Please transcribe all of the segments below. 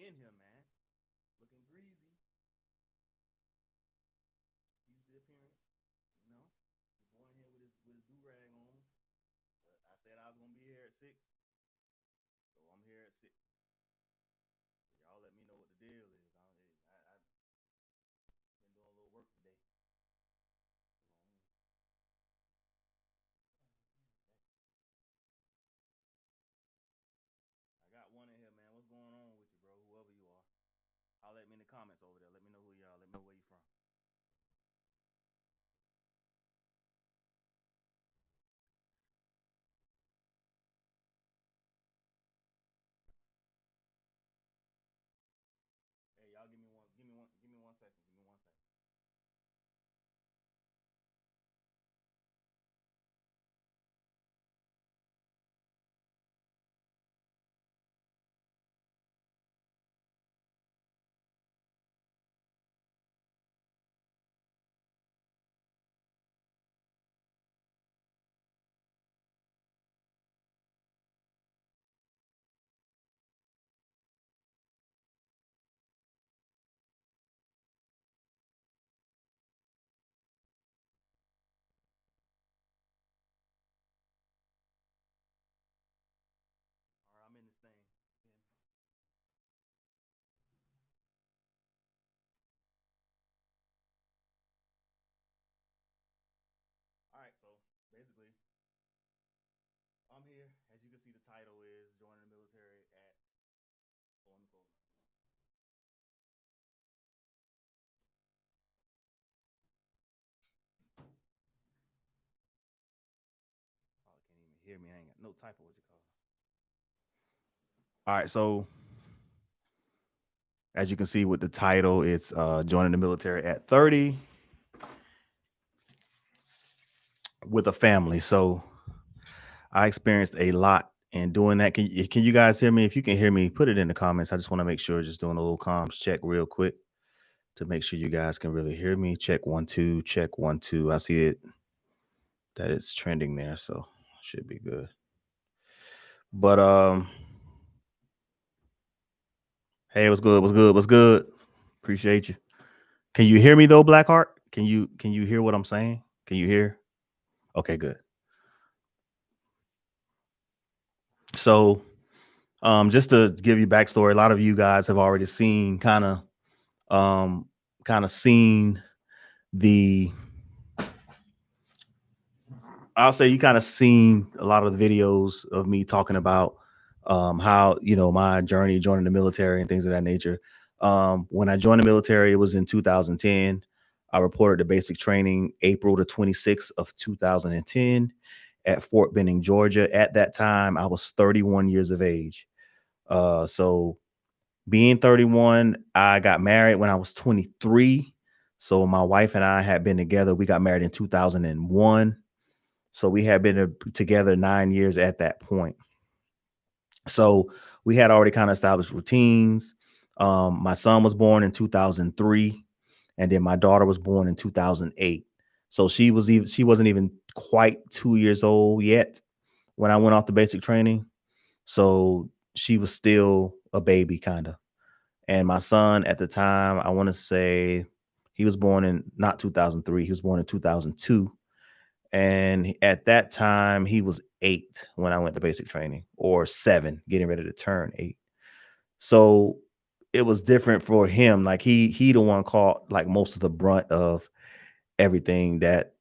in here, man. Looking greasy. He's the appearance, you know. He's born in here with his do rag on. But I said I was gonna be here at 6, so I'm here at 6. So y'all let me know what the deal is. I've been doing a little work today. I got one in here, man. What's going on with you, bro? Whoever you are. I'll let me in the comments over there. Let me know who you are. Let me know where you from. Hey, y'all give me one second. Give me 1 second. All right, I'm in this thing. All right, so basically, I'm here. As you can see, the title is joining the military at. Oh, let me close. Probably can't even hear me. I ain't got no type of what you call it. All right, so as you can see with the title, it's joining the military at 30 with a family. So I experienced a lot in doing that. Can you guys hear me? If you can hear me, put it in the comments. I just want to make sure, just doing a little comms check real quick to make sure you guys can really hear me. Check 1 2, check 1 2. I see it that it's trending there, so should be good. But hey, what's good? What's good? What's good? Appreciate you. Can you hear me though, Blackheart? Can you hear what I'm saying? Can you hear? Okay, good. So just to give you backstory, a lot of you guys have already seen um seen the I'll say you kind of seen a lot of the videos of me talking about how my journey joining the military and things of that nature. When I joined the military, it was in 2010. I reported to basic training April the 26th of 2010 at Fort Benning, Georgia. At that time, I was 31 years of age. So being 31, I got married when I was 23. So my wife and I had been together. We got married in 2001. So we had been together 9 years at that point. So we had already kind of established routines. My son was born in 2003, and then my daughter was born in 2008. So she wasn't even quite 2 years old yet when I went off the basic training. So she was still a baby, kind of. And my son at the time, I want to say he was born in not 2003, he was born in 2002. And at that time, he was 8 when I went to basic training, or 7, getting ready to turn 8. So it was different for him. Like he the one caught like most of the brunt of everything that,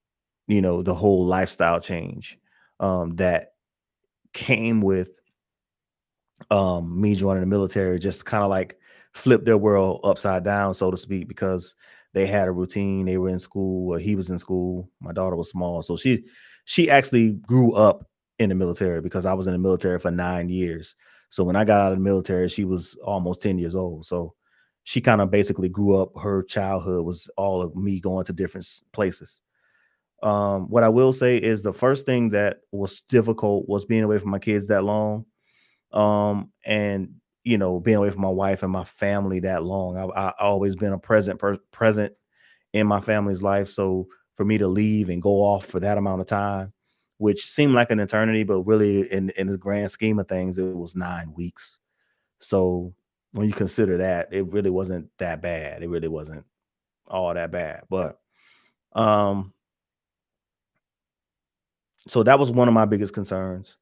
the whole lifestyle change that came with me joining the military, just kind of like flipped their world upside down, so to speak, because they had a routine. They were in school, or he was in school. My daughter was small, so she actually grew up in the military because I was in the military for 9 years. So when I got out of the military, she was almost 10 years old. So she kind of basically grew up. Her childhood was all of me going to different places. What I will say is the first thing that was difficult was being away from my kids that long, and being away from my wife and my family that long. I always been a present in my family's life. So for me to leave and go off for that amount of time, which seemed like an eternity, but really in the grand scheme of things, it was 9 weeks. So when you consider that, it really wasn't that bad. It really wasn't all that bad. But um, so that was one of my biggest concerns.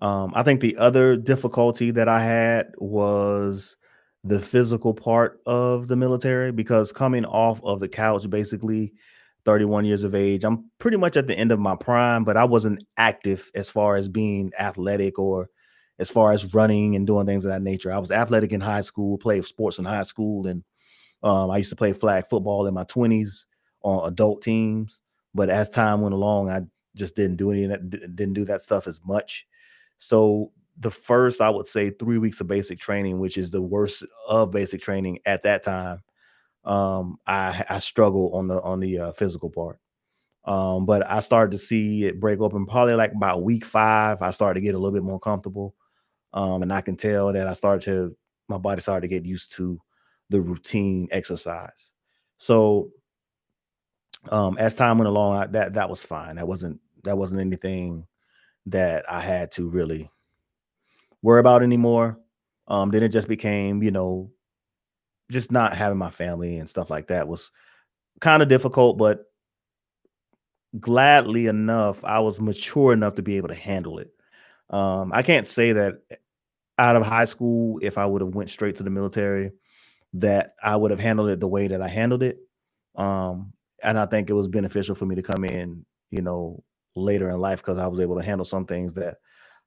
I think the other difficulty that I had was the physical part of the military, because coming off of the couch, basically 31 years of age, I'm pretty much at the end of my prime, but I wasn't active as far as being athletic or as far as running and doing things of that nature. I was athletic in high school, played sports in high school, and I used to play flag football in my 20s on adult teams, but as time went along, I just didn't do any of that, didn't do that stuff as much. So the first, I would say, 3 weeks of basic training, which is the worst of basic training at that time, I struggled on the physical part. But I started to see it break open probably like about week 5. I started to get a little bit more comfortable, and I can tell that my body started to get used to the routine exercise. So as time went along, that was fine. That wasn't anything that I had to really worry about anymore. Then it just became, just not having my family and stuff like that was kind of difficult, but gladly enough, I was mature enough to be able to handle it. I can't say that out of high school, if I would have went straight to the military, that I would have handled it the way that I handled it. And I think it was beneficial for me to come in, later in life, because I was able to handle some things that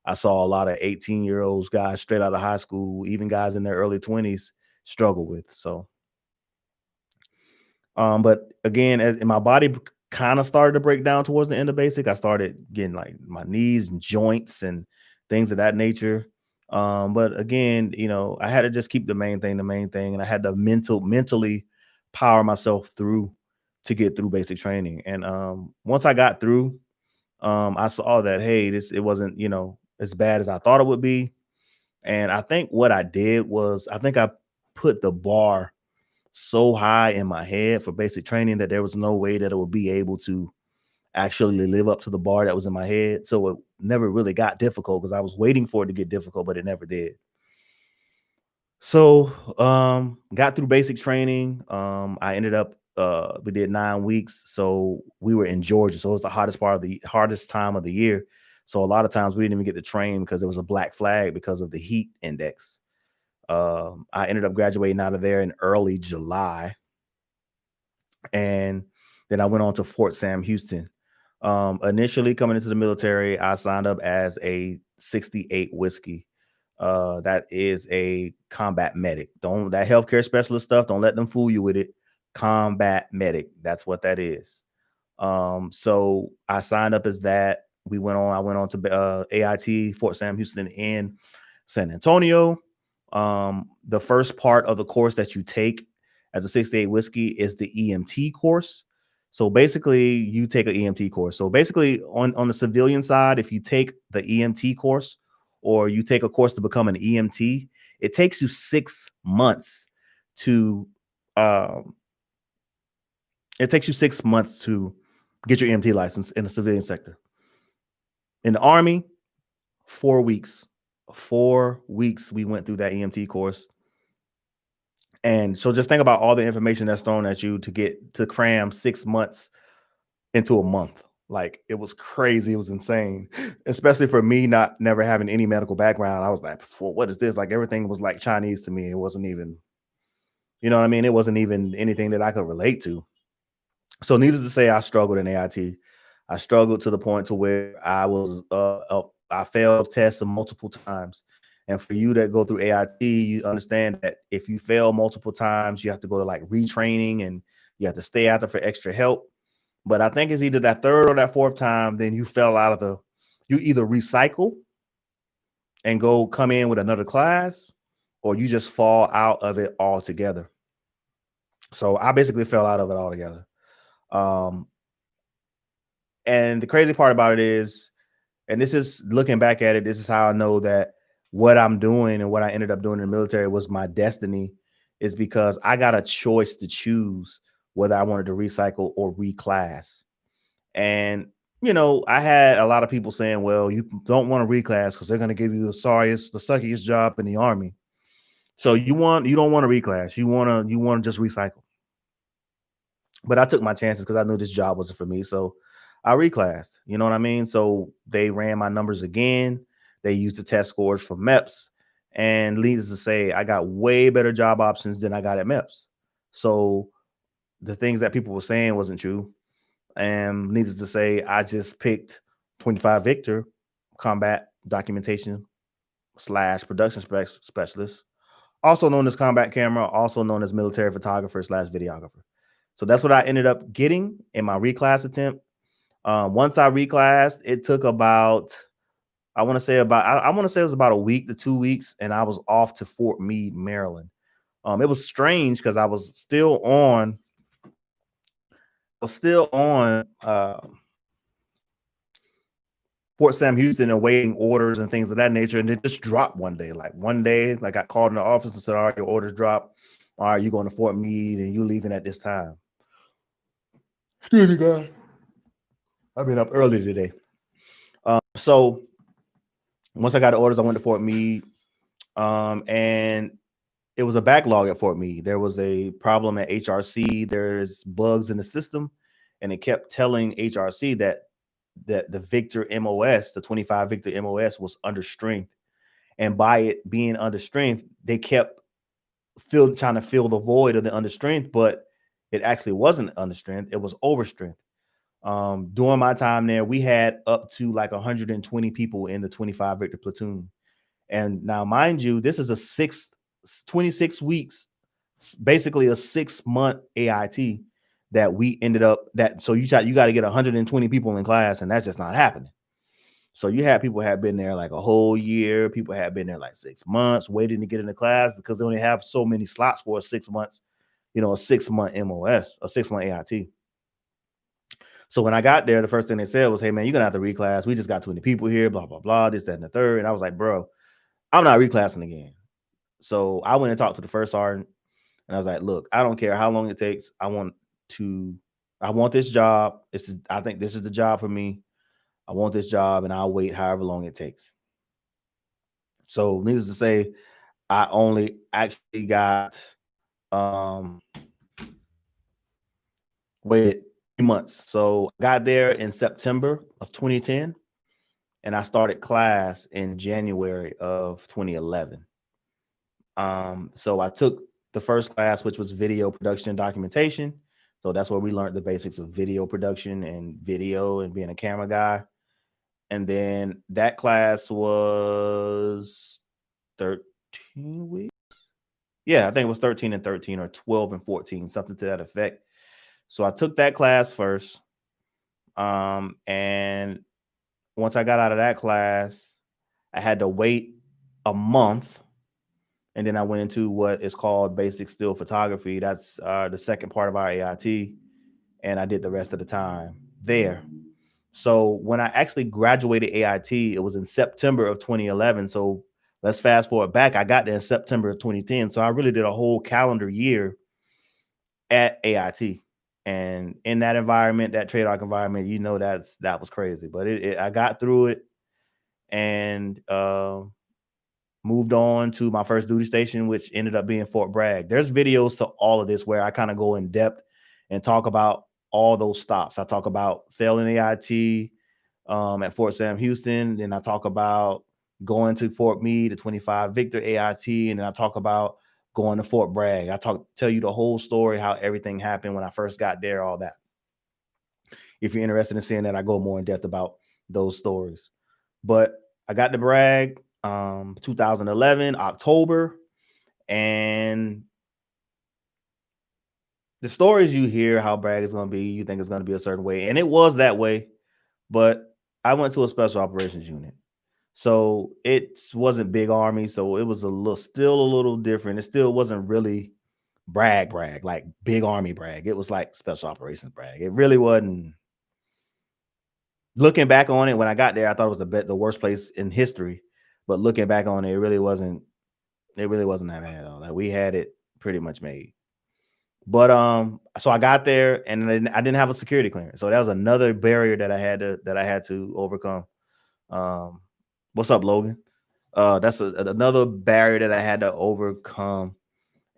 I saw a lot of 18-year-olds, guys straight out of high school, even guys in their early 20s struggle with. So, but again, as my body kind of started to break down towards the end of basic, I started getting like my knees and joints and things of that nature. But again, I had to just keep the main thing, and I had to mentally power myself through to get through basic training. And once I got through, I saw that, hey, it wasn't, as bad as I thought it would be. And I think what I did was, I think I put the bar so high in my head for basic training that there was no way that it would be able to actually live up to the bar that was in my head. So it never really got difficult, because I was waiting for it to get difficult, but it never did. So got through basic training. I ended up we did 9 weeks. So we were in Georgia. So it was the hardest time of the year. So a lot of times we didn't even get to train because there was a black flag because of the heat index. I ended up graduating out of there in early July, and then I went on to Fort Sam Houston. Initially coming into the military, I signed up as a 68 whiskey. That is a combat medic. Don't that healthcare specialist stuff. Don't let them fool you with it. Combat medic. That's what that is. So I signed up as that. I went on to AIT Fort Sam Houston in San Antonio. The first part of the course that you take as a 68 whiskey is the EMT course. So basically, you take an EMT course. So basically, on the civilian side, if you take the EMT course, or you take a course to become an EMT, it takes you 6 months to um, get your EMT license in the civilian sector. In the Army, 4 weeks. 4 weeks we went through that EMT course. And so just think about all the information that's thrown at you to cram 6 months into a month. Like, it was crazy. It was insane, especially for me, never having any medical background. I was like, well, what is this? Like, everything was like Chinese to me. It wasn't even, you know what I mean? It wasn't even anything that I could relate to. So needless to say, I struggled in AIT. I struggled to the point to where I failed tests multiple times. And for you that go through AIT, you understand that if you fail multiple times, you have to go to like retraining, and you have to stay out there for extra help. But I think it's either that third or that fourth time, then you either recycle and go come in with another class, or you just fall out of it altogether. So I basically fell out of it altogether. Um, and the crazy part about it is, and this is looking back at it, this is how I know that what I'm doing and what I ended up doing in the military was my destiny, is because I got a choice to choose whether I wanted to recycle or reclass. And, I had a lot of people saying, well, you don't want to reclass because they're going to give you the suckiest job in the Army. So you don't want to reclass. You want to just recycle. But I took my chances because I knew this job wasn't for me. So I reclassed. You know what I mean? So they ran my numbers again. They used the test scores for MEPS. And needless to say, I got way better job options than I got at MEPS. So the things that people were saying wasn't true. And needless to say, I just picked 25 Victor combat documentation slash production specialist, also known as combat camera, also known as military photographer slash videographer. So that's what I ended up getting in my reclass attempt. Once I reclassed, it took about, I want to say it was about a week to 2 weeks, and I was off to Fort Meade, Maryland. It was strange because I was still on, Fort Sam Houston awaiting orders and things of that nature, and it just dropped one day. Like one day, like I called in the office and said, "All right, your orders dropped. All right, you going to Fort Meade and you leaving at this time." Excuse me, guys. I've been up early today. So once I got the orders, I went to Fort Meade, and it was a backlog at Fort Meade. There was a problem at HRC. There's bugs in the system, and it kept telling HRC that the Victor MOS, the 25 Victor MOS, was under strength. And by it being under strength, they kept trying to fill the void of the under strength, but it actually wasn't under strength. It was over strength. During my time there, we had up to like 120 people in the 25 Victor platoon. And now, mind you, this is 26 weeks, basically a 6-month AIT that we ended up so you got to get 120 people in class, and that's just not happening. So you had people had been there like a whole year. People had been there like 6 months waiting to get into class because they only have so many slots for 6 months, a 6-month MOS, a 6-month AIT. So when I got there, the first thing they said was, "Hey man, you're gonna have to reclass. We just got too many people here, blah, blah, blah, this, that, and the third." And I was like, "Bro, I'm not reclassing again." So I went and talked to the first sergeant, and I was like, "Look, I don't care how long it takes. I want this job. I think this is the job for me. I want this job, and I'll wait however long it takes." So needless to say, I only actually got waited 3 months. So I got there in September of 2010, and I started class in January of 2011. So I took the first class, which was video production and documentation. So that's where we learned the basics of video production and video and being a camera guy. And then that class was 13 weeks. Yeah, I think it was 13 and 13 or 12 and 14, something to that effect. So I took that class first. And once I got out of that class, I had to wait a month. And then I went into what is called basic still photography. That's the second part of our AIT. And I did the rest of the time there. So when I actually graduated AIT, it was in September of 2011. So let's fast forward back. I got there in September of 2010. So I really did a whole calendar year at AIT. And in that environment, that trade-off environment, that was crazy. But I got through it and moved on to my first duty station, which ended up being Fort Bragg. There's videos to all of this where I kind of go in depth and talk about all those stops. I talk about failing AIT at Fort Sam Houston. Then I talk about going to Fort Meade, the 25 Victor AIT. And then I talk about going to Fort Bragg. Tell you the whole story, how everything happened when I first got there, all that. If you're interested in seeing that, I go more in depth about those stories. But I got to Bragg 2011, October, and the stories you hear how Bragg is going to be, you think it's going to be a certain way. And it was that way, but I went to a special operations unit. So it wasn't big army. So it was still a little different. It still wasn't really brag, like big army brag. It was like special operations brag. It really wasn't. Looking back on it, when I got there, I thought it was the worst place in history. But looking back on it, it really wasn't that bad at all. Like we had it pretty much made. But so I got there and then I didn't have a security clearance. So that was another barrier that I had to overcome. What's up, Logan? That's another barrier that I had to overcome.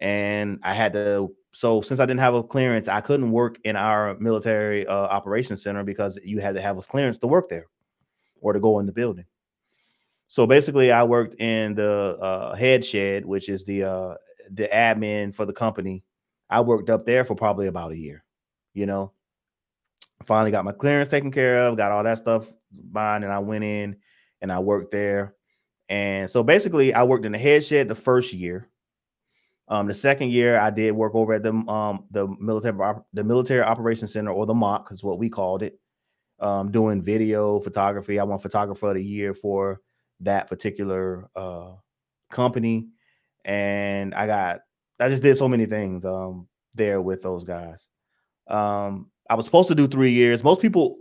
And I had to, so since I didn't have a clearance, I couldn't work in our military operations center because you had to have a clearance to work there or to go in the building. So basically, I worked in the head shed, which is the admin for the company. I worked up there for probably about a year. You know, finally got my clearance taken care of, got all that stuff mine, and I went in and I worked there. And so basically, I worked in the head shed the first year. The second year, I did work over at the military operations center, or the MOC is what we called it, doing video photography. I won photographer of the year for that particular company, and I just did so many things there with those guys. I was supposed to do 3 years. Most people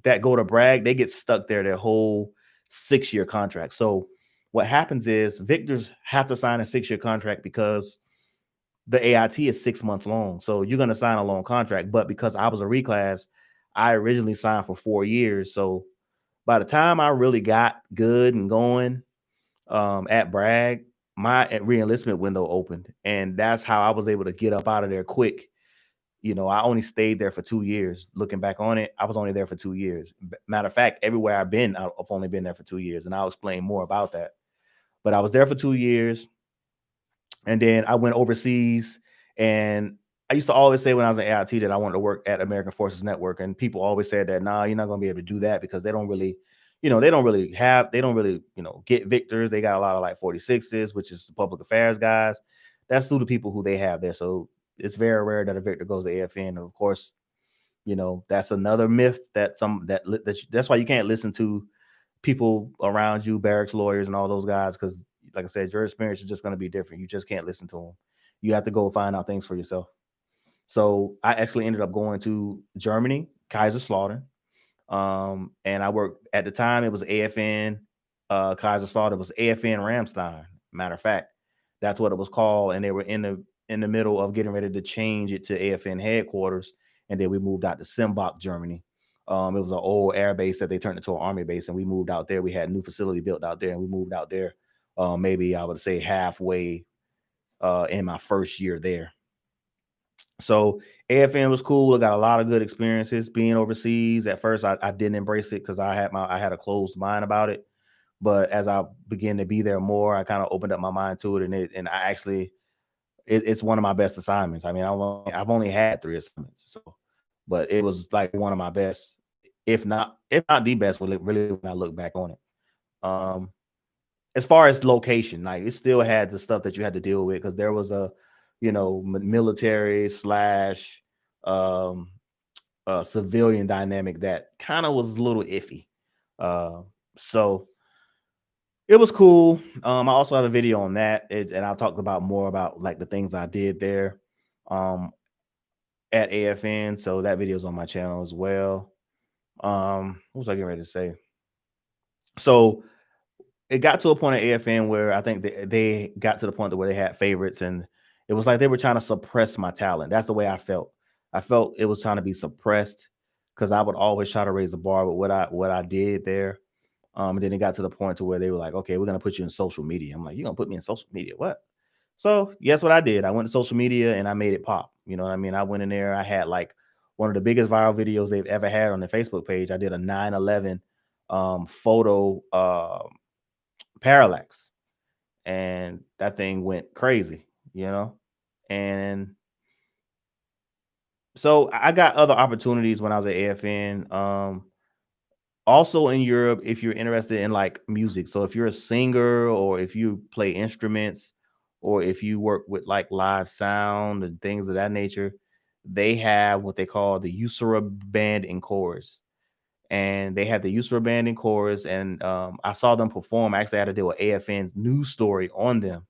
that go to brag, they get stuck there their whole 6-year contract. So what happens is victors have to sign a 6-year contract because the AIT is 6 months long. So you're going to sign a long contract. But because I was a reclass, I originally signed for 4 years. So by the time I really got good and going at Bragg, my reenlistment window opened. And that's how I was able to get up out of there quick. I only stayed there for 2 years. Looking back on it, I was only there for 2 years. Matter of fact, everywhere I've been, I've only been there for 2 years. And I'll explain more about that. But I was there for 2 years. And then I went overseas, and I used to always say when I was in AIT that I wanted to work at American Forces Network, and people always said that, nah, you're not going to be able to do that because they don't really, get victors. They got a lot of like 46s, which is the public affairs guys. That's who the people who they have there. So it's very rare that a victor goes to AFN. And of course, that's another myth that's why you can't listen to people around you, barracks lawyers and all those guys, because like I said, your experience is just going to be different. You just can't listen to them. You have to go find out things for yourself. So I actually ended up going to Germany, Kaiserslautern. And I worked at the time, it was AFN Kaiserslautern, it was AFN Ramstein. Matter of fact, that's what it was called. And they were in the middle of getting ready to change it to AFN headquarters. And then we moved out to Simbach, Germany. It was an old air base that they turned into an army base, and we moved out there. We had a new facility built out there, and we moved out there. Maybe I would say halfway in my first year there. So AFN was cool. I got a lot of good experiences being overseas. At first, I didn't embrace it because I had a closed mind about it. But as I began to be there more, I kind of opened up my mind to it, and I actually it's one of my best assignments. I mean, I've only had 3 assignments, but it was like one of my best, if not the best, really when I look back on it. As far as location, like it still had the stuff that you had to deal with because there was a, military slash civilian dynamic that kind of was a little iffy. So it was cool. I also have a video on that, and I'll talk about more about like the things I did there at AFN. So that video is on my channel as well. What was I getting ready to say? So it got to a point at AFN where I think they got to the point where they had favorites, and it was like they were trying to suppress my talent. That's the way I felt. I felt it was trying to be suppressed because I would always try to raise the bar with what I did there. And then it got to the point to where they were like, okay, we're gonna put you in social media. I'm like, you're gonna put me in social media? What? So guess what I did? I went to social media and I made it pop. You know what I mean? I went in there. I had like one of the biggest viral videos they've ever had on their Facebook page. I did a 9/11 photo parallax, and that thing went crazy. And so I got other opportunities when I was at AFN. Also in Europe, if you're interested in like music. So if you're a singer or if you play instruments or if you work with like live sound and things of that nature, they have what they call the USERA band and chorus. And they had the USERA band and chorus. And I saw them perform. I actually had to do an AFN's news story on them.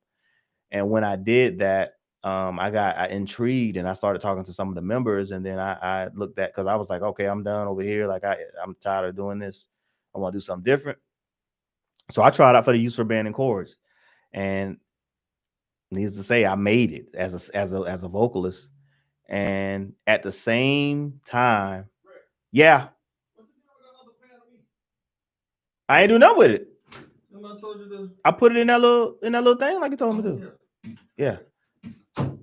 And when I did that, I intrigued and I started talking to some of the members. And then I looked at, because I was like, okay, I'm done over here. Like I'm tired of doing this. I want to do something different. So I tried out for the user band and chorus. And needless to say, I made it as a vocalist. And at the same time, yeah, I ain't do nothing with it. I put it in that little thing like you told me to. Yeah.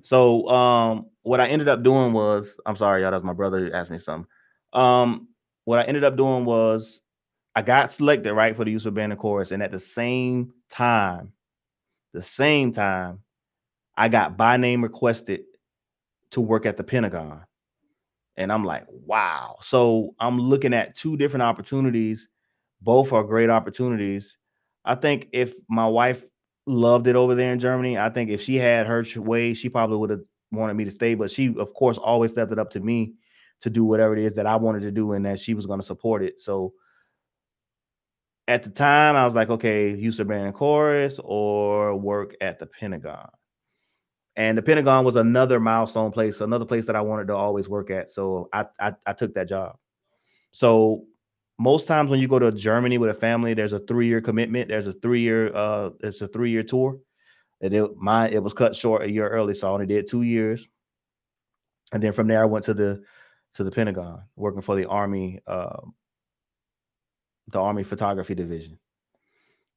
So what I ended up doing was, I'm sorry, y'all, that's my brother who asked me something. What I ended up doing was I got selected right for the use of band and chorus, and at the same time, I got by name requested to work at the Pentagon. And I'm like, wow. So I'm looking at two different opportunities. Both are great opportunities. I think if my wife loved it over there in Germany, I think if she had her way, she probably would have wanted me to stay. But she, of course, always stepped it up to me to do whatever it is that I wanted to do and that she was going to support it. So at the time, I was like, okay, use the band and chorus or work at the Pentagon. And the Pentagon was another milestone place, another place that I wanted to always work at. So I took that job. So most times when you go to Germany with a family, there's a 3-year commitment. There's a 3-year it's a 3-year tour. And it was cut short a year early, so I only did 2 years. And then from there I went to the Pentagon, working for the Army photography division.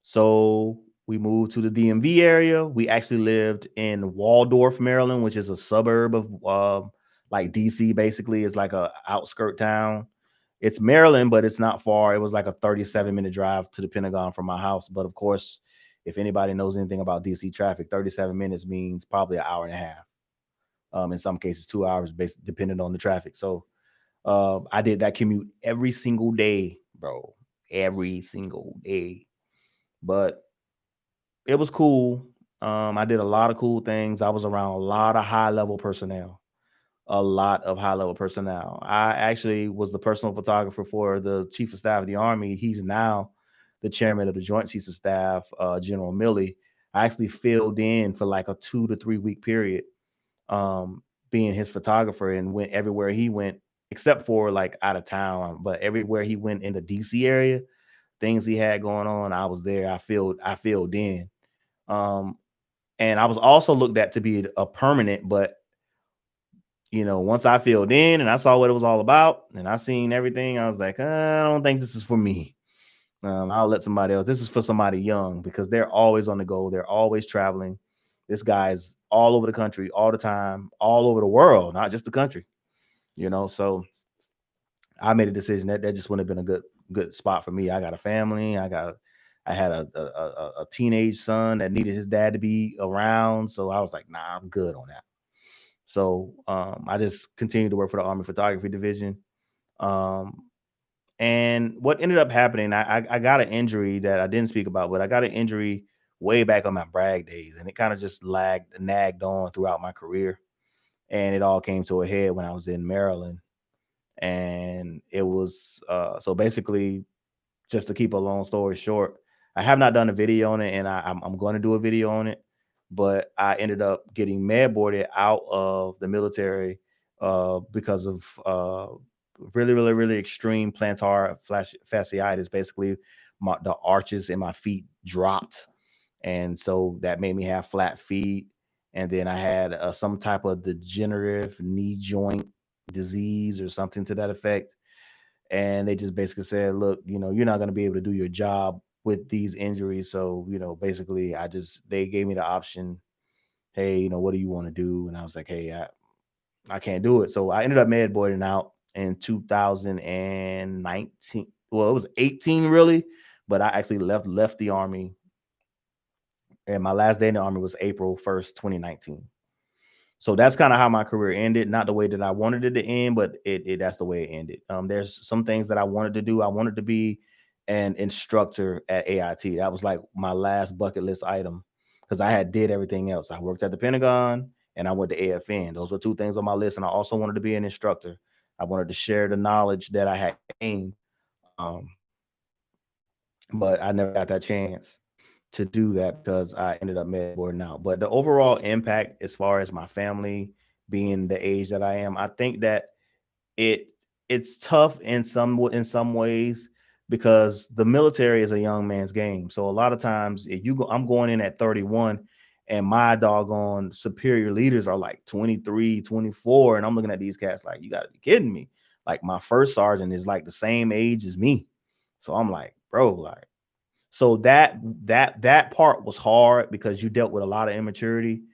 So we moved to the DMV area. We actually lived in Waldorf, Maryland, which is a suburb of like DC. Basically, it's like a outskirt town. It's Maryland, but it's not far. It was like a 37-minute drive to the Pentagon from my house. But of course, if anybody knows anything about DC traffic, 37 minutes means probably an hour and a half. In some cases, 2 hours, depending on the traffic. So I did that commute every single day, bro. Every single day. But it was cool. I did a lot of cool things. I was around a lot of high-level personnel. I actually was the personal photographer for the chief of staff of the Army. He's now the chairman of the Joint Chiefs of Staff, General Milley. I actually filled in for like a 2 to 3 week period, being his photographer, and went everywhere he went, except for like out of town. But everywhere he went in the DC area, things he had going on, I was there. I filled in. And I was also looked at to be a permanent, but once I filled in and I saw what it was all about and I seen everything, I was like, I don't think this is for me. I'll let somebody else. This is for somebody young, because they're always on the go. They're always traveling. This guy's all over the country, all the time, all over the world, not just the country, So I made a decision that just wouldn't have been a good spot for me. I got a family. I had a teenage son that needed his dad to be around. So I was like, nah, I'm good on that. So I just continued to work for the Army photography division. And what ended up happening, I got an injury that I didn't speak about, but I got an injury way back on my brag days, and it kind of just nagged on throughout my career. And it all came to a head when I was in Maryland. And it was so basically, just to keep a long story short, I have not done a video on it, and I'm going to do a video on it. But I ended up getting med boarded out of the military because of really, really, really extreme plantar fasciitis. Basically, the arches in my feet dropped, and so that made me have flat feet. And then I had some type of degenerative knee joint disease or something to that effect. And they just basically said, look, you're not going to be able to do your job with these injuries. So, basically they gave me the option, hey, what do you want to do? And I was like, hey, I can't do it. So I ended up med boarding out in 2019. Well, it was 18 really, but I actually left the Army. And my last day in the Army was April 1st, 2019. So that's kind of how my career ended. Not the way that I wanted it to end, but that's the way it ended. There's some things that I wanted to do. I wanted to be an instructor at AIT. That was like my last bucket list item, because I had did everything else. I worked at the Pentagon and I went to AFN. Those were two things on my list. And I also wanted to be an instructor. I wanted to share the knowledge that I had gained. But I never got that chance to do that because I ended up med boarding out. But the overall impact, as far as my family being the age that I am, I think that it's tough in some ways, because the military is a young man's game. So a lot of times, if I'm going in at 31, and my doggone superior leaders are like 23, 24, and I'm looking at these cats like, you gotta be kidding me. Like my first sergeant is like the same age as me. So I'm like, bro, like, So that part was hard because you dealt with a lot of immaturity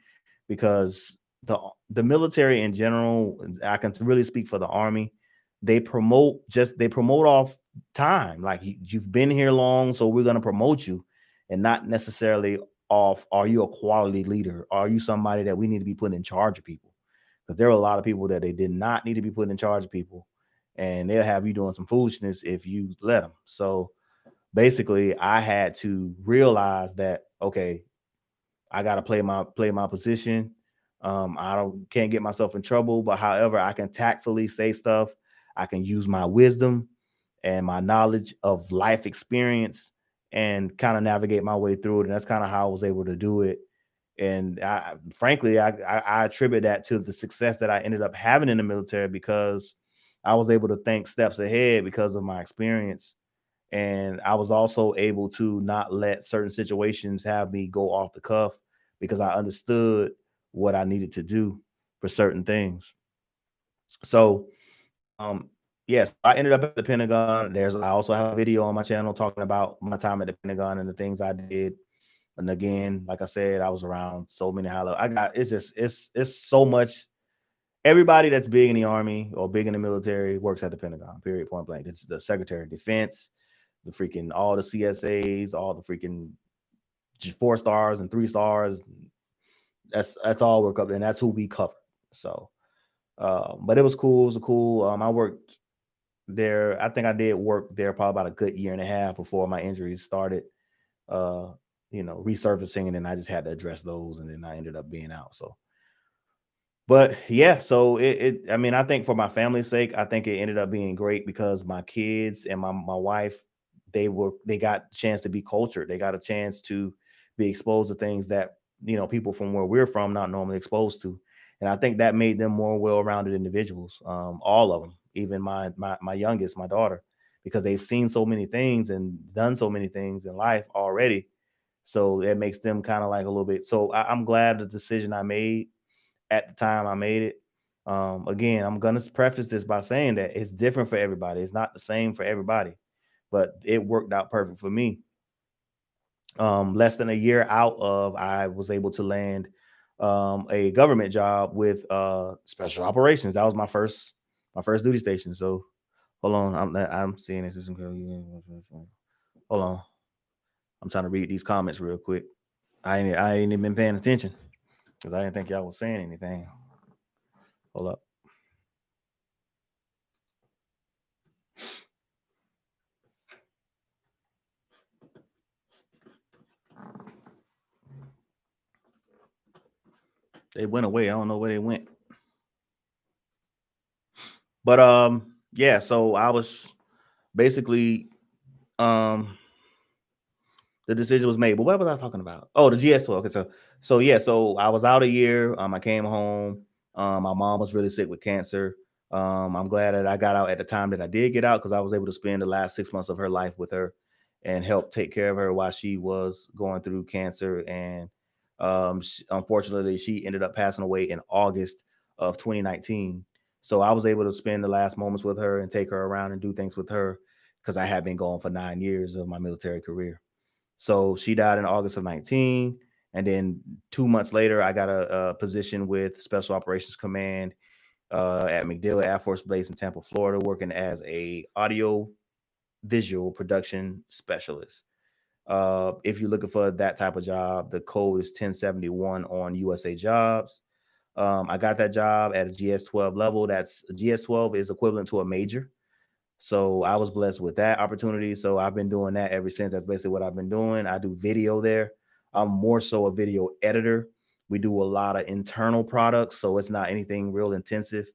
because the military in general, I can really speak for the army. They promote off time. Like you've been here long, so we're going to promote you, and not necessarily off. Are you a quality leader? Are you somebody that we need to be putting in charge of people? Because there are a lot of people that they did not need to be put in charge of people, and they'll have you doing some foolishness if you let them. So basically, I had to realize that okay, I got to play my position. I don't can't get myself in trouble, but however, I can tactfully say stuff. I can use my wisdom and my knowledge of life experience and kind of navigate my way through it. And that's kind of how I was able to do it. And frankly, I attribute that to the success that I ended up having in the military because I was able to think steps ahead because of my experience, and I was also able to not let certain situations have me go off the cuff because I understood what I needed to do for certain things. So, um, yes, I ended up at the Pentagon. I also have a video on my channel talking about my time at the Pentagon and the things I did. And again, like I said, I was around so many high level. I got it's just it's so much. Everybody that's big in the army or big in the military works at the Pentagon. Period. Point blank. It's the Secretary of Defense, the freaking all the CSAs, all the freaking 4 stars and 3 stars. That's all work up there, and that's who we cover. So, but it was cool. It was cool. I worked there. I think I did work there probably about a good year and a half before my injuries started. Uh, resurfacing, and then I just had to address those, and then I ended up being out. So but yeah, so I mean, I think for my family's sake, I think it ended up being great because my kids and my wife, they got a chance to be cultured. They got a chance to be exposed to things that, people from where we're from not normally exposed to. And I think that made them more well-rounded individuals. All of them, even my youngest, my daughter, because they've seen so many things and done so many things in life already. So it makes them kind of like a little bit. So I'm glad the decision I made at the time I made it. Again, I'm gonna preface this by saying that it's different for everybody. It's not the same for everybody, but it worked out perfect for me. Less than a year out of, I was able to land a government job with special operations. That was my first duty station. So hold on, I'm seeing this. Hold on, I'm trying to read these comments real quick. I ain't even been paying attention because I didn't think y'all was saying anything. Hold up. They went away. I don't know where they went. But yeah, so I was basically um the decision was made. But what was I talking about? Oh, the GS12. Okay, so yeah, so I was out a year. I came home. My mom was really sick with cancer. I'm glad that I got out at the time that I did get out because I was able to spend the last 6 months of her life with her and help take care of her while she was going through cancer. And unfortunately, she ended up passing away in August of 2019. So I was able to spend the last moments with her and take her around and do things with her because I had been gone for 9 years of my military career. So she died in August of 19. And then 2 months later, I got a position with Special Operations Command at MacDill Air Force Base in Tampa, Florida, working as a audio visual production specialist. If you're looking for that type of job, the code is 1071 on USA Jobs. I got that job at a GS12 level. That's GS12 is equivalent to a major. So I was blessed with that opportunity. So I've been doing that ever since. That's basically what I've been doing. I do video there. I'm more so a video editor. We do a lot of internal products, so it's not anything real intensive.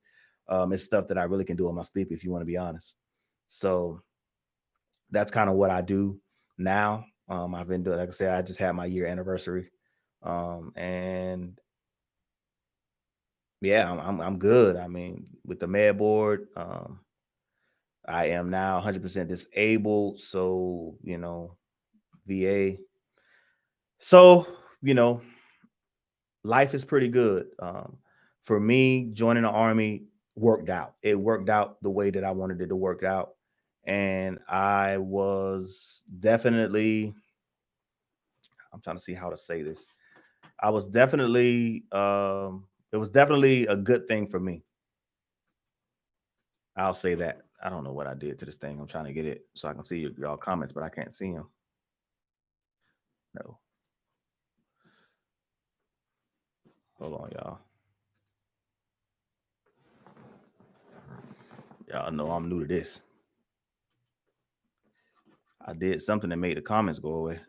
It's stuff that I really can do in my sleep, if you want to be honest. So that's kind of what I do now. I've been doing, like I said, I just had my year anniversary, and yeah, I'm good. I mean, with the med board, I am now 100% disabled. So, VA. So, you know, life is pretty good. For me, joining the army worked out. It worked out the way that I wanted it to work out. And I was definitely I'm trying to see how to say this. I was definitely it was definitely a good thing for me. I'll say that. I don't know what I did to this thing. I'm trying to get it so I can see y'all comments, but I can't see them. No. Hold on, y'all. Y'all know I'm new to this. I did something that made the comments go away.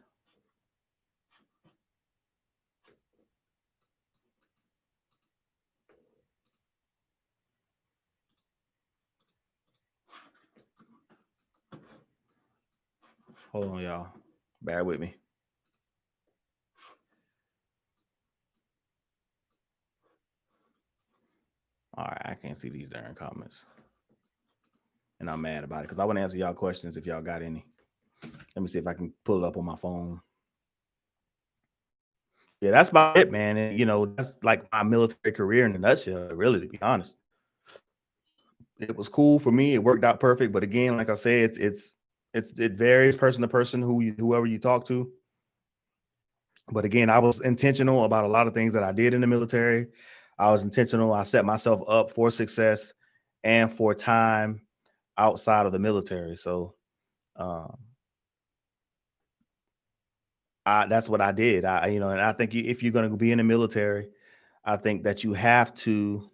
Hold on, y'all. Bear with me. All right, I can't see these darn comments. And I'm mad about it because I want to answer y'all questions if y'all got any. Let me see if I can pull it up on my phone. Yeah, that's about it, man. And, that's like my military career in a nutshell, really, to be honest. It was cool for me. It worked out perfect. But again, like I said, it varies person to person, whoever you talk to. But again, I was intentional about a lot of things that I did in the military. I was intentional. I set myself up for success and for time outside of the military. So um, that's what I did. And I think if you're going to be in the military, I think that you have to.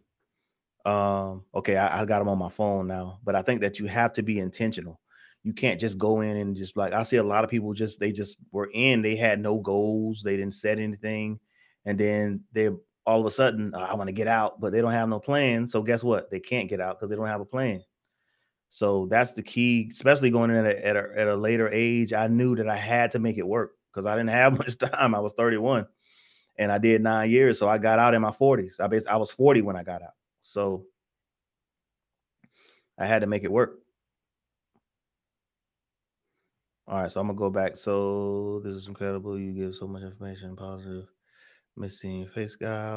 Okay, I got them on my phone now, but I think that you have to be intentional. You can't just go in and just like I see a lot of people they just were in, they had no goals, they didn't set anything, and then they all of a sudden I want to get out, but they don't have no plan. So guess what? They can't get out because they don't have a plan. So that's the key, especially going in at a later age. I knew that I had to make it work because I didn't have much time. I was 31 and I did 9 years. So I got out in my 40s. I was 40 when I got out. So I had to make it work. All right, so I'm gonna go back. So this is incredible. You give so much information, positive. Missing face guy,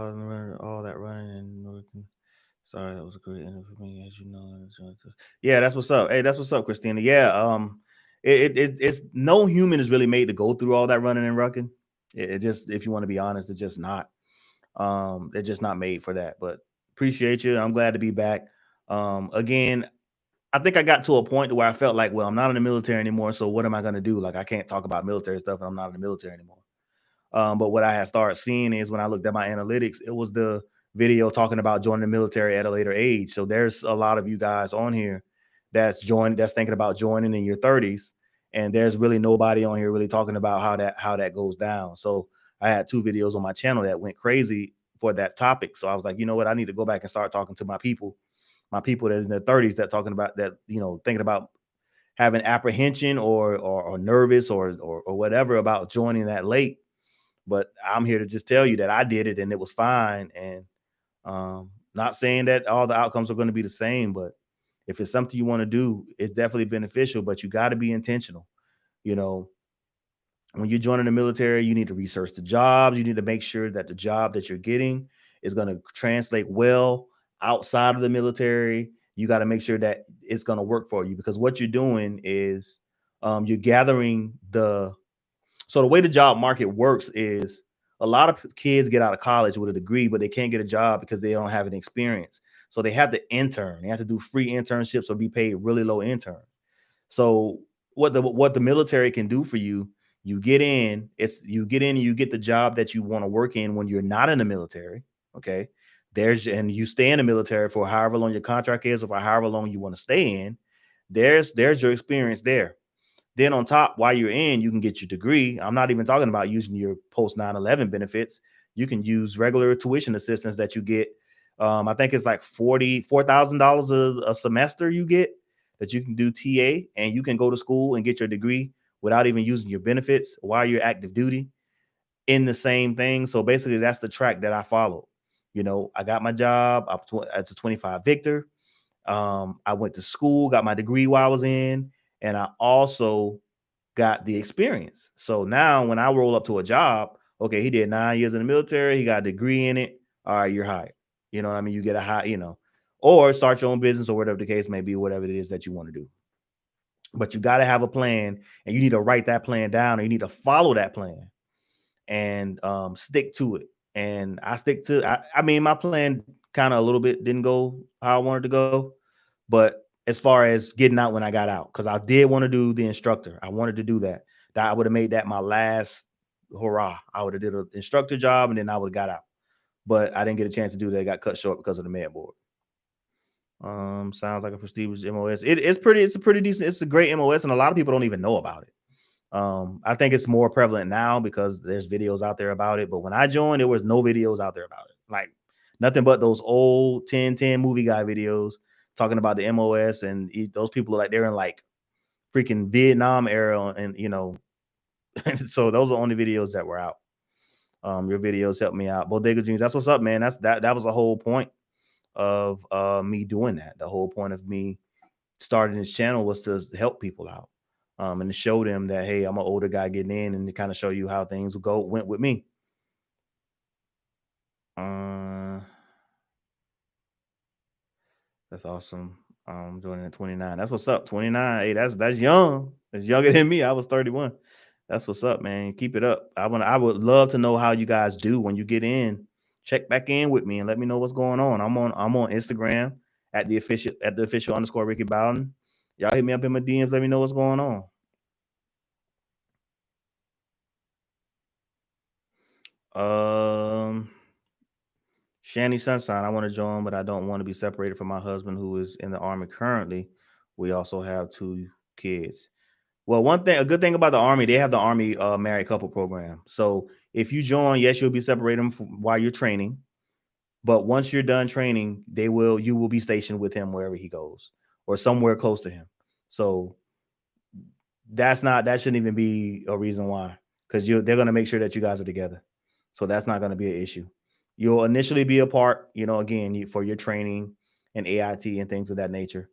all that running and working. Sorry, that was a great interview for me, as you know. Yeah, that's what's up. Hey, that's what's up, Christina. Yeah, it's no human is really made to go through all that running and rucking. It just, if you want to be honest, it's just not. They're just not made for that. But appreciate you. I'm glad to be back. Again, I think I got to a point where I felt like, well, I'm not in the military anymore. So what am I going to do? Like, I can't talk about military stuff and I'm not in the military anymore. But what I had started seeing is when I looked at my analytics, it was the video talking about joining the military at a later age. So there's a lot of you guys on here that's thinking about joining in your 30s. And there's really nobody on here really talking about how that goes down. So I had 2 videos on my channel that went crazy for that topic. So I was like, you know what? I need to go back and start talking to my people that's in their 30s that talking about that, thinking about having apprehension or nervous or whatever about joining that late. But I'm here to just tell you that I did it and it was fine. And not saying that all the outcomes are going to be the same, but if it's something you want to do, it's definitely beneficial, but you got to be intentional. You know, when you're joining the military, you need to research the jobs. You need to make sure that the job that you're getting is going to translate well outside of the military. You got to make sure that it's going to work for you because what you're doing is you're gathering so the way the job market works is a lot of kids get out of college with a degree, but they can't get a job because they don't have any experience. So they have to intern. They have to do free internships or be paid really low intern. So what the military can do for you, you get the job that you want to work in when you're not in the military. Okay. And you stay in the military for however long your contract is or for however long you want to stay in. There's your experience there. Then on top, while you're in, you can get your degree. I'm not even talking about using your post 9/11 benefits. You can use regular tuition assistance that you get. I think it's like $44,000 a semester you get that you can do TA and you can go to school and get your degree without even using your benefits while you're active duty in the same thing. So basically, that's the track that I followed. I got my job. As a 25 Victor. I went to school, got my degree while I was in, and I also got the experience. So now when I roll up to a job, okay, he did 9 years in the military, he got a degree in it. All right, you're hired. You know what I mean? You get a high, or start your own business or whatever the case may be, whatever it is that you want to do. But you got to have a plan and you need to write that plan down and you need to follow that plan. and stick to it. And I stick to. I mean, my plan kind of a little bit didn't go how I wanted to go, but as far as getting out when I got out, because I did want to do the instructor, I wanted to do that. That I would have made that my last hurrah. I would have did an instructor job and then I would have got out. But I didn't get a chance to do that. I got cut short because of the med board. Sounds like a prestigious MOS. It's a pretty decent, it's a great MOS, and a lot of people don't even know about it. I think it's more prevalent now because there's videos out there about it. But when I joined, there was no videos out there about it. Like nothing but those old 1010 movie guy videos talking about the MOS, and those people are like they're in like freaking Vietnam era, and so those are the only videos that were out. Your videos helped me out. Bodega Dreams, that's what's up, man. That was the whole point of me doing that. The whole point of me starting this channel was to help people out. And to show them that, hey, I'm an older guy getting in, and to kind of show you how things went with me. That's awesome. Joining at 29. That's what's up. 29. Hey, that's young. That's younger than me. I was 31. That's what's up, man. Keep it up. I would love to know how you guys do when you get in. Check back in with me and let me know what's going on. I'm on Instagram at the official _ Ricky Bowden. Y'all hit me up in my DMs. Let me know what's going on. Shanny Sunshine, I want to join, but I don't want to be separated from my husband who is in the Army currently. We also have 2 kids. Well, a good thing about the Army, they have the Army married couple program. So if you join, yes, you'll be separated while you're training. But once you're done training, you will be stationed with him wherever he goes or somewhere close to him. So that shouldn't even be a reason why, because they're going to make sure that you guys are together. So that's not going to be an issue. You'll initially be apart, again, for your training and AIT and things of that nature.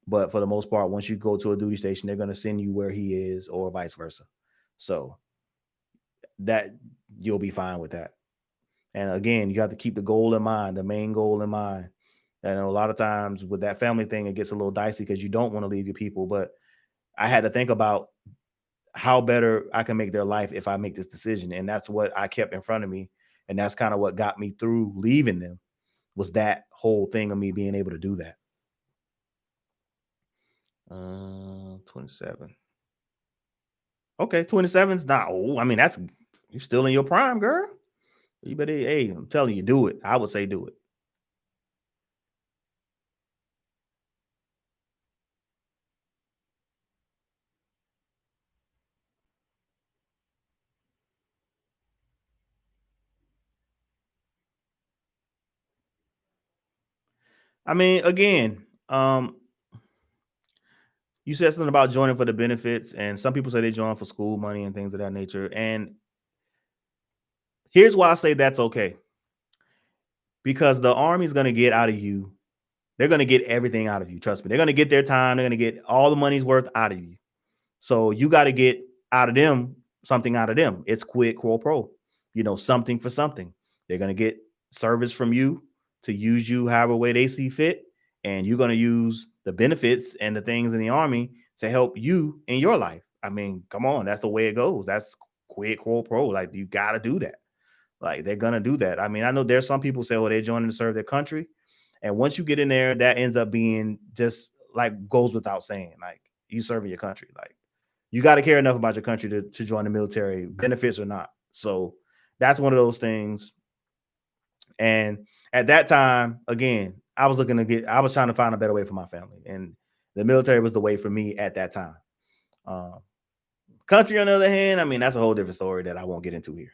But for the most part, once you go to a duty station, they're going to send you where he is or vice versa. So that you'll be fine with that. And again, you have to keep the goal in mind, the main goal in mind. And a lot of times with that family thing, it gets a little dicey because you don't want to leave your people. But I had to think about how better I can make their life if I make this decision. And that's what I kept in front of me. And that's kind of what got me through leaving them, was that whole thing of me being able to do that. 27. Okay, 27's not old. I mean, you're still in your prime, girl. You better, hey, I'm telling you, do it. I would say do it. I mean, again, you said something about joining for the benefits, and some people say they join for school money and things of that nature. And here's why I say that's okay. Because the Army's going to get out of you. They're going to get everything out of you. Trust me. They're going to get their time. They're going to get all the money's worth out of you. So you got to get out of them something out of them. It's quid pro quo, something for something. They're going to get service from you to use you however way they see fit. And you're going to use the benefits and the things in the Army to help you in your life. I mean, come on. That's the way it goes. That's quid pro quo. Like, you got to do that. Like, they're going to do that. I mean, I know there's some people say, oh, they're joining to serve their country. And once you get in there, that ends up being just like goes without saying, like, you serving your country. Like, you got to care enough about your country to join the military, benefits or not. So that's one of those things. And at that time, again, I was trying to find a better way for my family. And the military was the way for me at that time. Country, on the other hand, I mean, that's a whole different story that I won't get into here.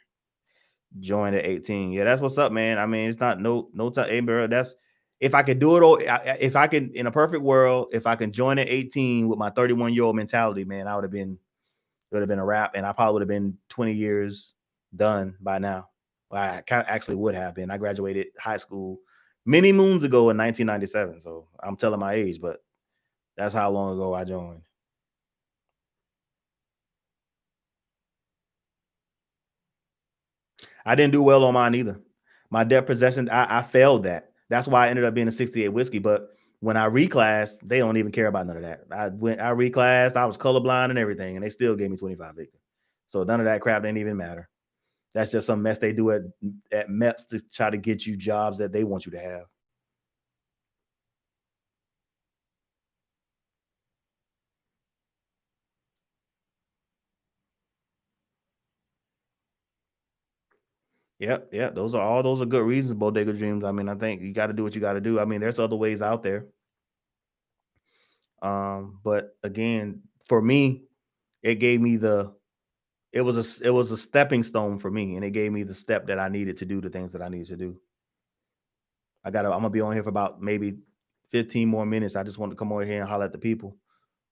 Join at 18. Yeah, that's what's up, man. I mean, it's not no time. Hey, bro, that's if I could do it, if I could, in a perfect world, if I can join at 18 with my 31-year-old mentality, man, it would have been a wrap, and I probably would have been 20 years done by now. Well, I actually would have been. I graduated high school many moons ago in 1997, so I'm telling my age, but that's how long ago I joined. I didn't do well on mine either. My debt possession, I failed that. That's why I ended up being a 68 whiskey. But when I reclassed, they don't even care about none of that. I reclassed, I was colorblind and everything, and they still gave me 25 victims. So none of that crap didn't even matter. That's just some mess they do at MEPS to try to get you jobs that they want you to have. Yep, yeah, those are good reasons, bodega dreams. I mean, I think you got to do what you got to do. I mean, there's other ways out there. But again, for me, it gave me the it was a stepping stone for me, and it gave me the step that I needed to do the things that I needed to do. I'm gonna be on here for about maybe 15 more minutes. I just want to come over here and holler at the people.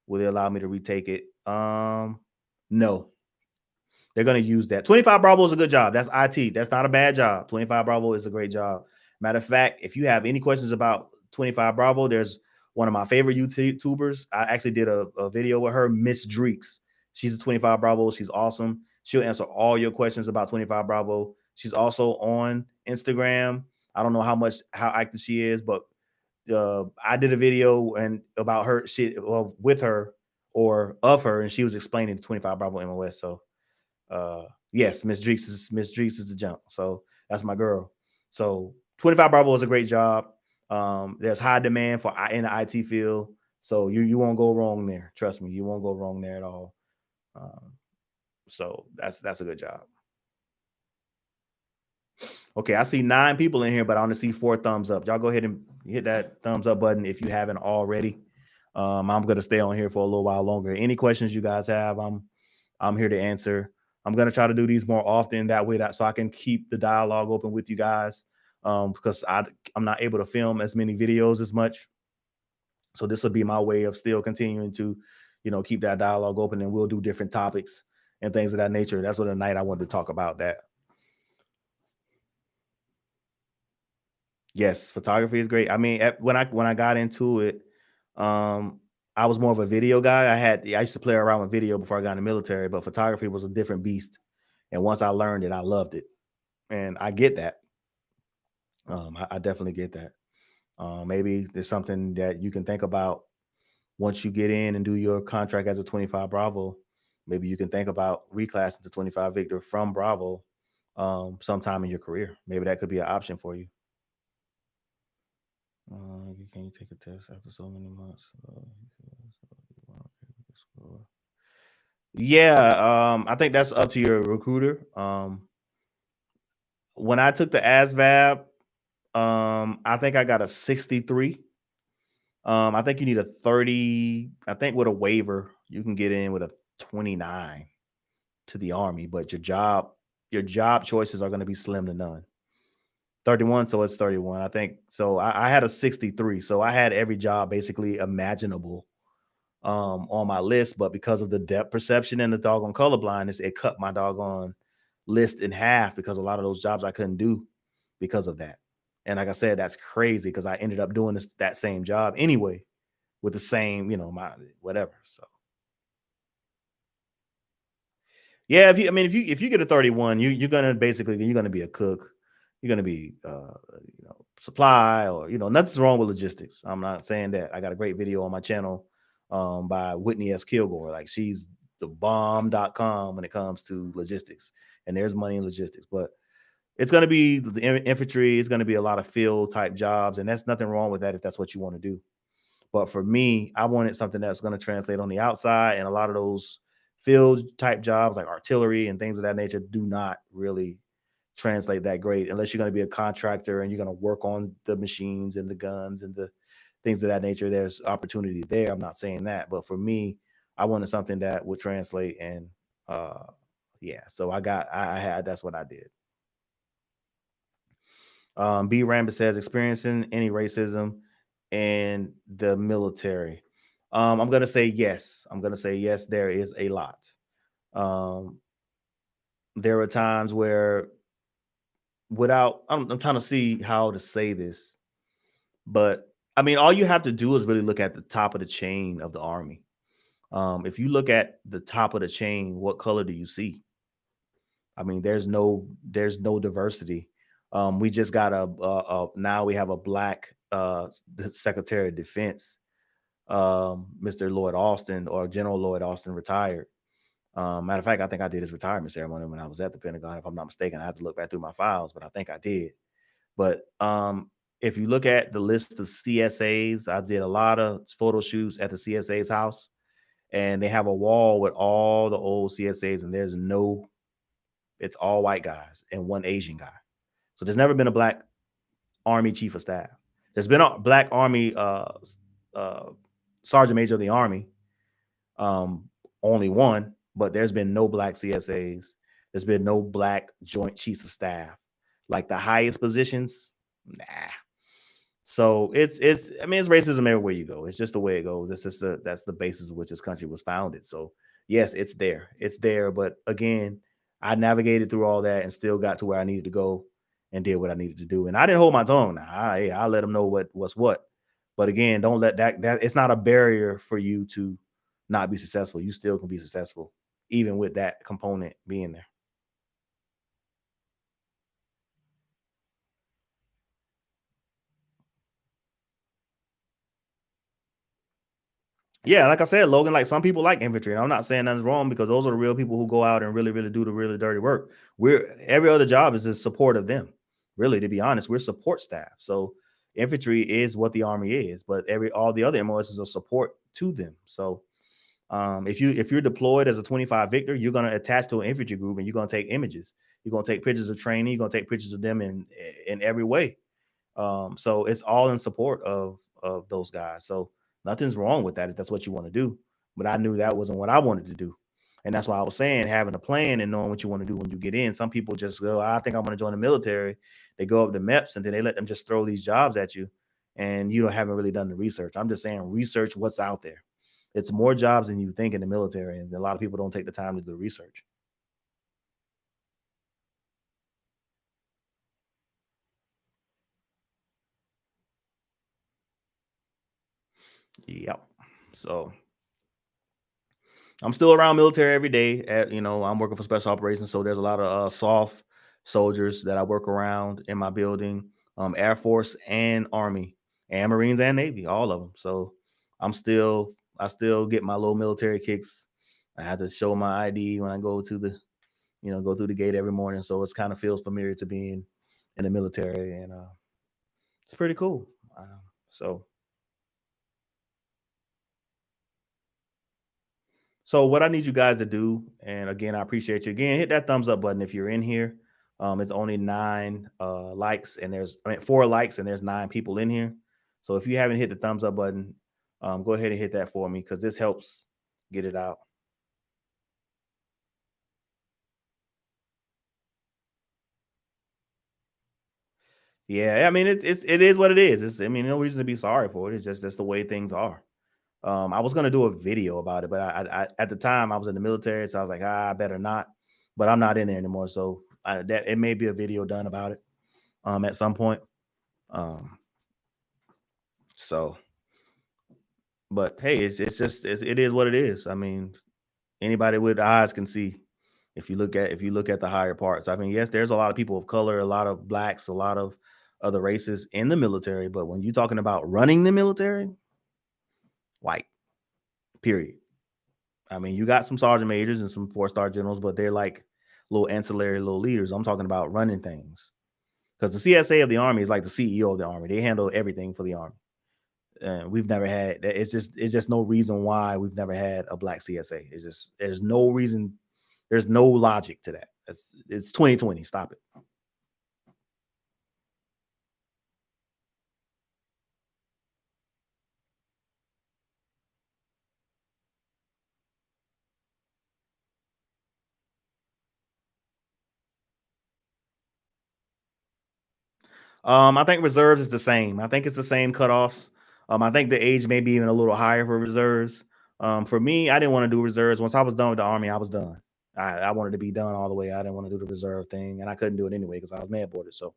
Will they allow me to retake it? No. They're going to use that. 25 Bravo is a good job. That's IT. That's not a bad job. 25 Bravo is a great job. Matter of fact, if you have any questions about 25 Bravo, there's one of my favorite YouTubers. I actually did a video with her, Miss Dreeks. She's a 25 Bravo. She's awesome. She'll answer all your questions about 25 Bravo. She's also on Instagram. I don't know how active she is, but I did a video and about her shit with her or of her, and she was explaining 25 Bravo MOS. So yes, Miss Dreeks is the jump. So that's my girl. So 25 Bravo is a great job. There's high demand for in the IT field, so you won't go wrong there. Trust me, you won't go wrong there at all. Um, so that's a good job. Okay, I see 9 people in here, but I only see 4 thumbs up. Y'all go ahead and hit that thumbs up button if you haven't already. I'm gonna stay on here for a little while longer. Any questions you guys have, I'm here to answer. I'm gonna try to do these more often that way so I can keep the dialogue open with you guys. Because I'm not able to film as many videos as much. So this will be my way of still continuing to, keep that dialogue open, and we'll do different topics and things of that nature. That's what tonight I wanted to talk about that. Yes, photography is great. I mean, when I got into it, I was more of a video guy. I used to play around with video before I got in the military, but photography was a different beast. And once I learned it, I loved it, and I get that. I definitely get that. Maybe there's something that you can think about once you get in and do your contract as a 25 Bravo. Maybe you can think about reclassing to 25 Victor from Bravo sometime in your career. Maybe that could be an option for you. Can you take a test after so many months? Yeah, I think that's up to your recruiter. When I took the ASVAB, I think I got a 63. I think you need a 30. I think with a waiver, you can get in with a 29 to the Army, but your job choices are going to be slim to none. 31, so it's 31. I think so. I had a 63, so I had every job basically imaginable on my list, but because of the depth perception and the doggone color blindness, it cut my doggone list in half because a lot of those jobs I couldn't do because of that. And like I said, that's crazy because I ended up doing that same job anyway with the same, my whatever. So yeah, if you get a 31, you're gonna be a cook. You're gonna be supply, or nothing's wrong with logistics. I'm not saying that. I got a great video on my channel by Whitney S. Kilgore. Like, she's the bomb.com when it comes to logistics. And there's money in logistics, but it's gonna be the infantry, it's gonna be a lot of field type jobs, and that's nothing wrong with that if that's what you want to do. But for me, I wanted something that's going to translate on the outside. And a lot of those field type jobs like artillery and things of that nature do not really translate that great unless you're going to be a contractor and you're going to work on the machines and the guns and the things of that nature. There's opportunity there. I'm not saying that. But for me, I wanted something that would translate. And yeah, so I had, that's what I did. B. Rambis says experiencing any racism in the military. I'm gonna say yes. I'm gonna say yes. There is a lot. Um, there are times where, I'm trying to see how to say this, but I mean, all you have to do is really look at the top of the chain of the Army. If you look at the top of the chain, what color do you see? I mean, there's no diversity. We just got now we have a black Secretary of Defense, Mr. Lloyd Austin, or General Lloyd Austin, retired. Matter of fact, I think I did his retirement ceremony when I was at the Pentagon, if I'm not mistaken. I have to look back through my files, but I think I did. But if you look at the list of CSAs, I did a lot of photo shoots at the CSA's house, and they have a wall with all the old CSAs, and it's all white guys and one Asian guy. So there's never been a black Army chief of staff. There's been a black Army uh, sergeant major of the Army, um, only one, but there's been no black CSAs. There's been no black joint chiefs of staff. Like the highest positions, nah. So it's I mean it's racism everywhere you go. It's just the way it goes. That's the basis of which this country was founded. So yes, it's there. It's there. But again, I navigated through all that and still got to where I needed to go and did what I needed to do. And I didn't hold my tongue. Now I let them know what's what. But again, don't let that it's not a barrier for you to not be successful. You still can be successful, even with that component being there. Yeah, like I said, Logan, like some people like infantry. And I'm not saying nothing's wrong because those are the real people who go out and really, really do the really dirty work. We're every other job is in support of them. Really, to be honest, we're support staff. So infantry is what the army is, but every all the other MOS are support to them. So if you're deployed as a 25 Victor, you're gonna attach to an infantry group and you're gonna take images. You're gonna take pictures of training, you're gonna take pictures of them in every way. So it's all in support of those guys. So nothing's wrong with that if that's what you want to do. But I knew that wasn't what I wanted to do. And that's why I was saying having a plan and knowing what you want to do when you get in. Some people just go, I think I want to join the military. They go up to MEPS and then they let them just throw these jobs at you. And you haven't really done the research. I'm just saying research what's out there. It's more jobs than you think in the military. And a lot of people don't take the time to do the research. Yep. So I'm still around military every day. I'm working for special operations, so there's a lot of soft soldiers that I work around in my building. Air Force and Army and Marines and Navy, all of them. So I still get my little military kicks. I have to show my ID when I go to go through the gate every morning. So it's kind of feels familiar to being in the military, and it's pretty cool. So So what I need you guys to do, and again, I appreciate you. Again, hit that thumbs up button if you're in here. It's only 9 likes, and 4 likes, and there's 9 people in here. So if you haven't hit the thumbs up button, go ahead and hit that for me because this helps get it out. Yeah, I mean it is what it is. I mean, no reason to be sorry for it. It's just that's the way things are. I was gonna do a video about it, but I at the time I was in the military, so I was like, I better not. But I'm not in there anymore, so that it may be a video done about it at some point. Um, so, but hey, it is what it is. I mean, anybody with eyes can see if you look at the higher parts. I mean, yes, there's a lot of people of color, a lot of blacks, a lot of other races in the military, but when you're talking about running the military, white, period. I mean, you got some sergeant majors and some 4-star generals, but they're like little ancillary little leaders. I'm talking about running things because the CSA of the Army is like the CEO of the Army. They handle everything for the Army. And we've never had it's just no reason why we've never had a black CSA. It's just there's no reason, there's no logic to that. It's 2020. Stop it. I think reserves is the same. I think it's the same cutoffs. I think the age may be even a little higher for reserves. For me, I didn't want to do reserves. Once I was done with the army, I was done. I wanted to be done all the way. I didn't want to do the reserve thing, and I couldn't do it anyway because I was mad boarded. So,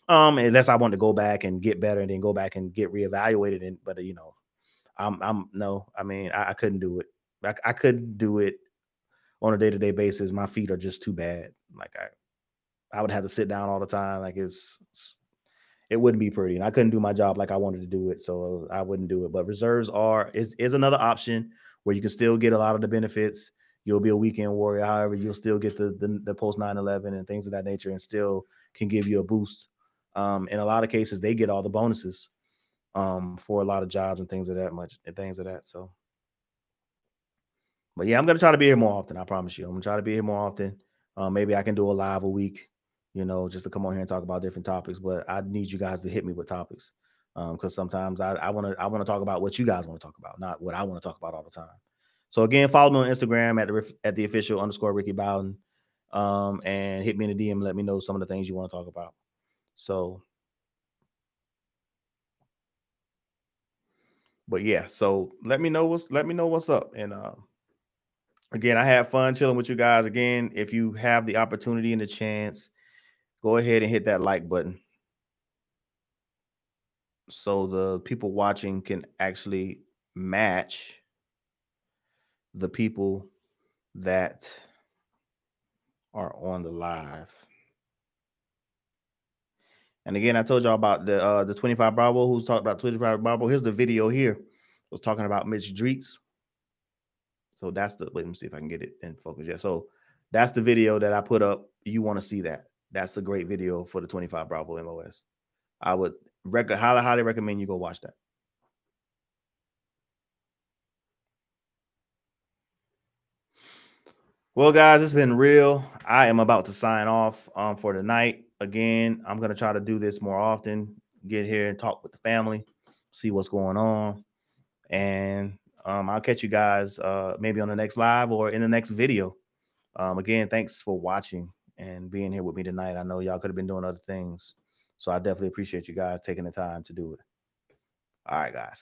unless I wanted to go back and get better and then go back and get reevaluated. And but I'm no. I mean, I couldn't do it. I couldn't do it on a day to day basis. My feet are just too bad. Like I would have to sit down all the time. Like it wouldn't be pretty, and I couldn't do my job like I wanted to do it, so I wouldn't do it. But reserves is another option where you can still get a lot of the benefits. you'll be a weekend warrior. However, you'll still get the post 9/11 and things of that nature, and still can give you a boost. In a lot of cases, they get all the bonuses for a lot of jobs and things of that much and things of that. So, but yeah, I'm gonna try to be here more often. I promise you, I'm gonna try to be here more often. Maybe I can do a live a week, just to come on here and talk about different topics. But I need you guys to hit me with topics, because sometimes I want to talk about what you guys want to talk about, not what I want to talk about all the time. So again, follow me on Instagram at the official underscore Ricky Bowden, and hit me in the DM. And let me know some of the things you want to talk about. So, but yeah, so let me know what's up, and again, I had fun chilling with you guys. Again, if you have the opportunity and the chance, go ahead and hit that like button so the people watching can actually match the people that are on the live. And again, I told y'all about the 25 Bravo, who's talking about 25 Bravo. Here's the video here. Was talking about Mitch Dreeks. So that's the let me see if I can get it in focus. Yeah. So that's the video that I put up. You want to see that. That's a great video for the 25 Bravo MOS. I would highly recommend you go watch that. Well, guys, it's been real. I am about to sign off for tonight. Again, I'm gonna try to do this more often. Get here and talk with the family, see what's going on, and I'll catch you guys maybe on the next live or in the next video. Again, thanks for watching and being here with me tonight. I know y'all could have been doing other things, so I definitely appreciate you guys taking the time to do it. All right, guys.